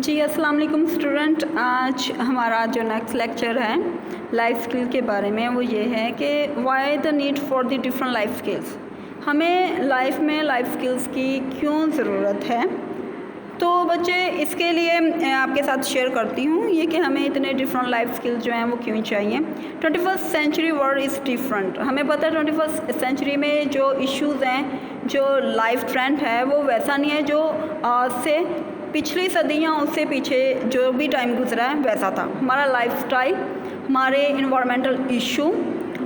जी अस्सलाम वालेकुम स्टूडेंट। आज हमारा जो नेक्स्ट लेक्चर है लाइफ स्किल के बारे में वो ये है कि why the need for the different life skills. हमें लाइफ में लाइफ स्किल्स की क्यों ज़रूरत है। तो बच्चे इसके लिए आपके साथ शेयर करती हूँ ये कि हमें इतने डिफरेंट लाइफ स्किल्स जो हैं वो क्यों चाहिए। 21st century world is different. हमें पता है 21st सेंचुरी में जो इश्यूज़ हैं, जो लाइफ ट्रेंड है वो वैसा नहीं है जो आज से पिछली सदियाँ उससे पीछे जो भी टाइम गुजरा है वैसा था। हमारा लाइफस्टाइल, हमारे इन्वायरमेंटल इशू,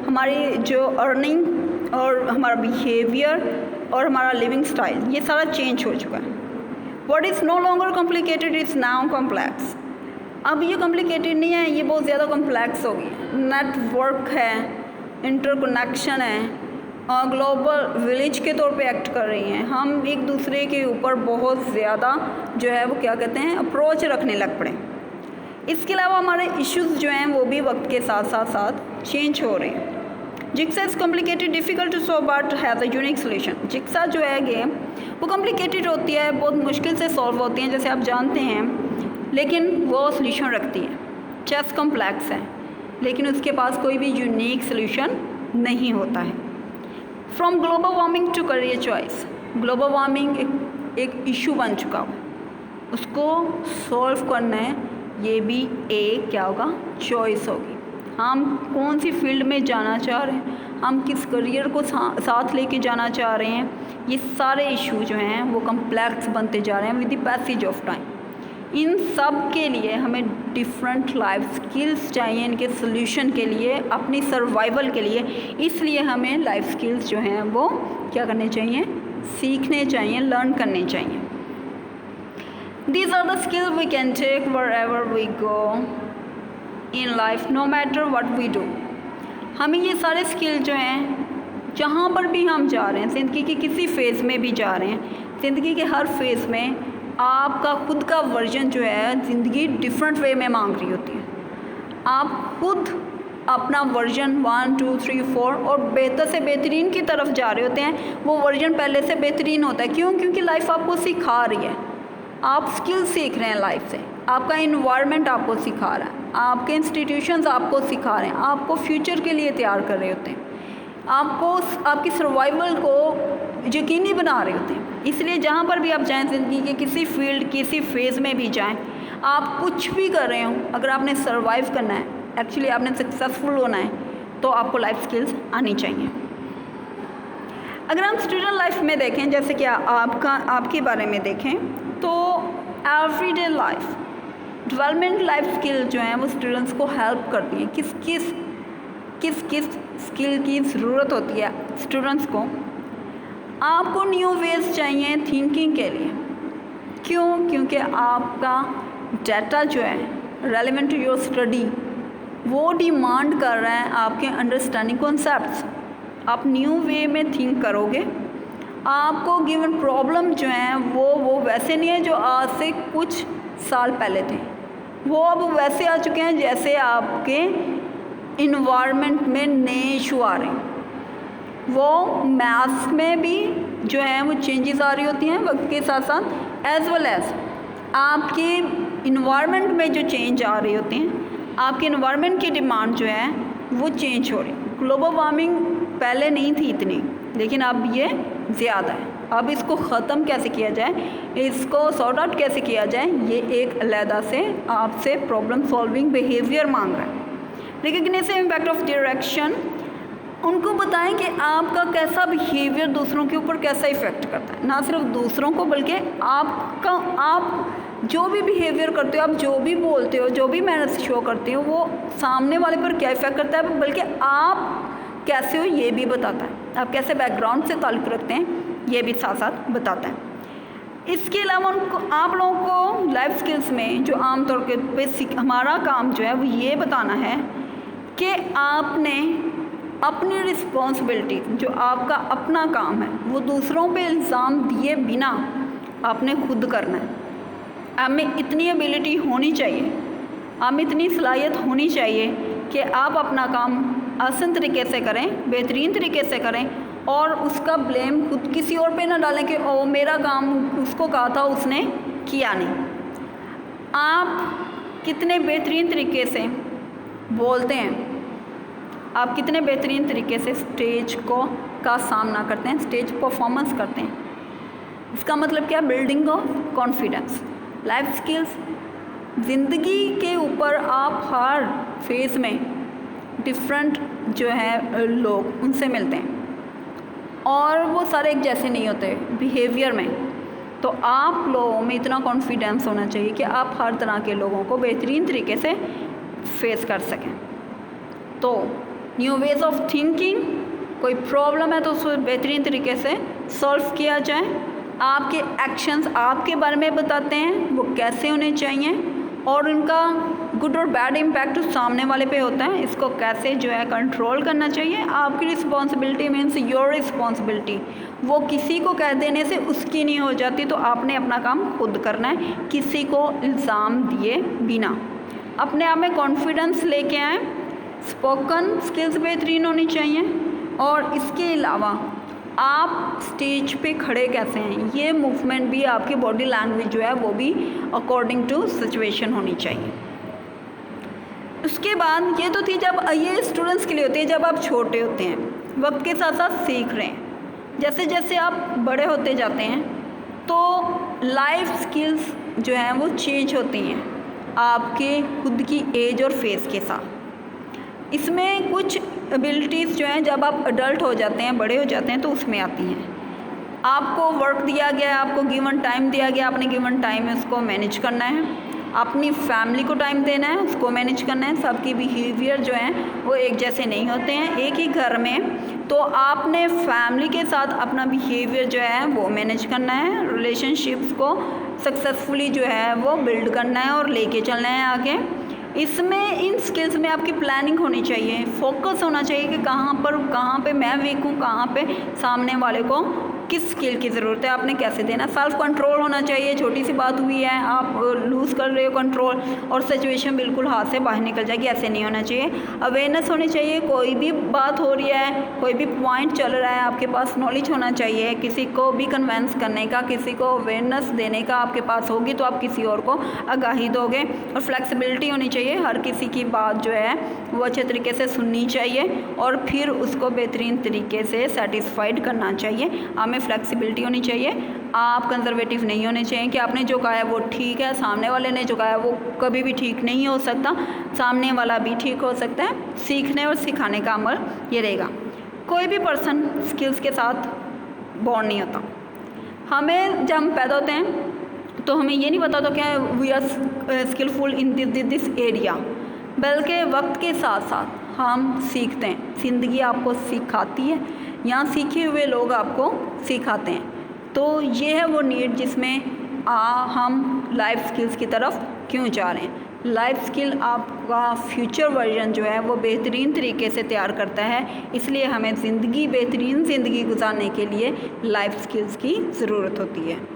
हमारी जो अर्निंग और हमारा बिहेवियर और हमारा लिविंग स्टाइल ये सारा चेंज हो चुका है। What is no longer complicated is now complex. अब ये कॉम्प्लिकेटेड नहीं है, ये बहुत ज़्यादा कॉम्प्लेक्स हो गई। नेटवर्क है, इंटरकनेक्शन है, ग्लोबल विलेज के तौर पे एक्ट कर रही हैं। हम एक दूसरे के ऊपर बहुत ज़्यादा जो है वो क्या कहते हैं अप्रोच रखने लग पड़े। इसके अलावा हमारे इश्यूज़ जो हैं वो भी वक्त के साथ साथ चेंज हो रहे हैं। Jigsaw is complicated difficult to solve but has a unique solution. Jigsaw जो है गेम वो कॉम्प्लिकेटेड होती है, बहुत मुश्किल से सॉल्व होती हैं जैसे आप जानते हैं, लेकिन वो सोल्यूशन रखती है। चेस कॉम्प्लेक्स है लेकिन उसके पास कोई भी यूनिक सोल्यूशन नहीं होता है। From global warming to career choice. Global warming एक इशू बन चुका हो, उसको सॉल्व करना है, ये भी एक क्या होगा चॉइस होगी। हम कौन सी फील्ड में जाना चाह रहे हैं, हम किस करियर को साथ लेके जाना चाह रहे हैं, ये सारे इशू जो हैं वो कम्प्लेक्स बनते जा रहे हैं with the passage of time. इन सब के लिए हमें डिफरेंट लाइफ स्किल्स चाहिए इनके सोल्यूशन के लिए, अपनी सर्वाइवल के लिए। इसलिए हमें लाइफ स्किल्स जो हैं वो क्या करने चाहिए, सीखने चाहिए, लर्न करने चाहिए। These are the skills we can take wherever we go in life no matter what we do. हमें ये सारे स्किल जो हैं जहाँ पर भी हम जा रहे हैं, ज़िंदगी के किसी फेज़ में भी जा रहे हैं, ज़िंदगी के हर फेज़ में आपका खुद का वर्जन जो है ज़िंदगी डिफरेंट वे में मांग रही होती है। आप खुद अपना वर्जन 1 2 3 4 और बेहतर से बेहतरीन की तरफ जा रहे होते हैं। वो वर्जन पहले से बेहतरीन होता है। क्यों? क्योंकि लाइफ आपको सिखा रही है, आप स्किल सीख रहे हैं लाइफ से, आपका इन्वायरमेंट आपको सिखा रहा है, आपके इंस्टीट्यूशंस आपको सिखा रहे हैं, आपको फ्यूचर के लिए तैयार कर रहे होते हैं, आपको आपकी सर्वाइवल को यकीनी बना रहे होते हैं। इसलिए जहाँ पर भी आप जाएं, ज़िंदगी के किसी फील्ड किसी फेज़ में भी जाएं, आप कुछ भी कर रहे हो, अगर आपने सर्वाइव करना है, एक्चुअली आपने सक्सेसफुल होना है, तो आपको लाइफ स्किल्स आनी चाहिए। अगर हम स्टूडेंट लाइफ में देखें, जैसे कि आपके बारे में देखें, तो everyday life development life skill जो हैं वो स्टूडेंट्स को हेल्प करती हैं। किस किस स्किल की ज़रूरत होती है स्टूडेंट्स को। आपको न्यू वेज चाहिए थिंकिंग के लिए। क्यों? क्योंकि आपका डाटा जो है रेलेवेंट टू योर स्टडी वो डिमांड कर रहा है आपके अंडरस्टैंडिंग कॉन्सेप्ट्स। आप न्यू वे में थिंक करोगे, आपको गिवन प्रॉब्लम जो हैं वो वैसे नहीं है जो आज से कुछ साल पहले थे, वो अब वैसे आ चुके हैं जैसे आपके इन्वायरमेंट में नए इशू आ रहे हैं। वो मैथ्स में भी जो है वो चेंजेस आ रही होती हैं वक्त के साथ साथ, एज़ वेल एज़ आपके इन्वायरमेंट में जो चेंज आ रही होती हैं, आपके इन्वायरमेंट की डिमांड जो है वो चेंज हो रही है। ग्लोबल वार्मिंग पहले नहीं थी इतनी, लेकिन अब ये ज़्यादा है। अब इसको ख़त्म कैसे किया जाए, इसको सॉर्ट आउट कैसे किया जाए, ये एक अलहदा से आपसे प्रॉब्लम सॉल्विंग बिहेवियर मांग रहा है। रिकग्निशन इम्पैक्ट ऑफ डायरेक्शन, उनको बताएं कि आपका कैसा बिहेवियर दूसरों के ऊपर कैसा इफ़ेक्ट करता है। ना सिर्फ दूसरों को बल्कि आप जो भी बिहेवियर करते हो, आप जो भी बोलते हो, जो भी मैनर्स शो करते हो, वो सामने वाले पर क्या इफ़ेक्ट करता है, बल्कि आप कैसे हो ये भी बताता है। आप कैसे बैकग्राउंड से ताल्लुक़ रखते हैं ये भी साथ साथ बताता है। इसके अलावा आप लोगों को लाइफ स्किल्स में जो आमतौर के बेसिक हमारा काम जो है वो ये बताना है कि आपने अपनी रिस्पॉन्सिबिलिटी, जो आपका अपना काम है, वो दूसरों पे इल्ज़ाम दिए बिना आपने खुद करना है। आप में इतनी एबिलिटी होनी चाहिए, आप में इतनी सलाहियत होनी चाहिए कि आप अपना काम आसान तरीके से करें, बेहतरीन तरीके से करें, और उसका ब्लेम खुद किसी और पे ना डालें कि ओ मेरा काम उसको कहा था उसने किया नहीं। कितने बेहतरीन तरीके से बोलते हैं, आप कितने बेहतरीन तरीके से स्टेज का सामना करते हैं, स्टेज परफॉर्मेंस करते हैं। इसका मतलब क्या? Building of confidence. Life skills, ज़िंदगी के ऊपर आप हर फेज़ में डिफरेंट जो है लोग उनसे मिलते हैं और वो सारे एक जैसे नहीं होते बिहेवियर में। तो आप लोगों में इतना कॉन्फिडेंस होना चाहिए कि आप हर तरह के लोगों को बेहतरीन तरीके से फेस कर सकें। तो न्यू वेज ऑफ थिंकिंग, कोई प्रॉब्लम है तो उसको बेहतरीन तरीके से सॉल्व किया जाए। आपके एक्शंस आपके बारे में बताते हैं, वो कैसे होने चाहिए और उनका गुड और बैड इम्पैक्ट सामने वाले पे होता है, इसको कैसे जो है कंट्रोल करना चाहिए। आपकी रिस्पॉन्सिबिलिटी मीन्स योर रिस्पॉन्सिबिलिटी, वो किसी को कह देने से उसकी नहीं हो जाती, तो आपने अपना काम खुद करना है, किसी को इल्ज़ाम दिए बिना। अपने आप में कॉन्फिडेंस लेके आएँ। स्पोकन स्किल्स बेहतरीन होनी चाहिए और इसके अलावा आप स्टेज पे खड़े कैसे हैं, ये मूवमेंट भी, आपकी बॉडी लैंग्वेज जो है वो भी अकॉर्डिंग टू सिचुएशन होनी चाहिए। उसके बाद ये तो थी जब ये स्टूडेंट्स के लिए होती है जब आप छोटे होते हैं, वक्त के साथ साथ सीख रहे हैं। जैसे जैसे आप बड़े होते जाते हैं तो लाइफ स्किल्स जो हैं वो चेंज होती हैं आपके खुद की एज और फेज़ के साथ। इसमें कुछ एबिलिटीज़ जो हैं जब आप अडल्ट हो जाते हैं, बड़े हो जाते हैं, तो उसमें आती हैं। आपको वर्क दिया गया है, आपको गिवन टाइम दिया गया, आपने गिवन टाइम में उसको मैनेज करना है, अपनी फैमिली को टाइम देना है, उसको मैनेज करना है। सबकी बिहेवियर जो हैं वो एक जैसे नहीं होते हैं एक ही घर में, तो आपने फैमिली के साथ अपना बिहेवियर जो है वो मैनेज करना है, रिलेशनशिप्स को सक्सेसफुली जो है वो बिल्ड करना है और लेके चलना है आगे। इसमें इन स्किल्स में आपकी प्लानिंग होनी चाहिए, फोकस होना चाहिए कि कहाँ पे मैं वीक हूँ, कहाँ पे सामने वाले को किस स्किल की ज़रूरत है, आपने कैसे देना। सेल्फ कंट्रोल होना चाहिए, छोटी सी बात हुई है आप लूज़ कर रहे हो कंट्रोल और सिचुएशन बिल्कुल हाथ से बाहर निकल जाएगी, ऐसे नहीं होना चाहिए। अवेयरनेस होनी चाहिए, कोई भी बात हो रही है, कोई भी पॉइंट चल रहा है, आपके पास नॉलेज होना चाहिए, किसी को भी कन्वेंस करने का, किसी को अवेयरनेस देने का आपके पास होगी तो आप किसी और को आगाही दोगे। और फ्लेक्सिबिलिटी होनी चाहिए, हर किसी की बात जो है वो अच्छे तरीके से सुननी चाहिए और फिर उसको बेहतरीन तरीके से सेटिस्फाइड करना चाहिए। हमें फ्लेक्सिबिलिटी होनी चाहिए, आप कंजर्वेटिव नहीं होने चाहिए कि आपने जो कहा है वो ठीक है, सामने वाले ने जो कहा है वो कभी भी ठीक नहीं हो सकता, सामने वाला भी ठीक हो सकता है। सीखने और सिखाने का अमल ये रहेगा। कोई भी पर्सन स्किल्स के साथ बॉर्न नहीं होता। हमें जब हम पैदा होते हैं तो हमें ये नहीं पता होता क्या we are skilful in this area, बल्कि वक्त के साथ साथ हम सीखते हैं। ज़िंदगी आपको सिखाती है, यहाँ सीखे हुए लोग आपको सिखाते हैं। तो ये है वो नीड जिसमें हम लाइफ स्किल्स की तरफ क्यों जा रहे हैं। लाइफ स्किल आपका फ्यूचर वर्जन जो है वो बेहतरीन तरीके से तैयार करता है, इसलिए हमें बेहतरीन ज़िंदगी गुजारने के लिए लाइफ स्किल्स की ज़रूरत होती है।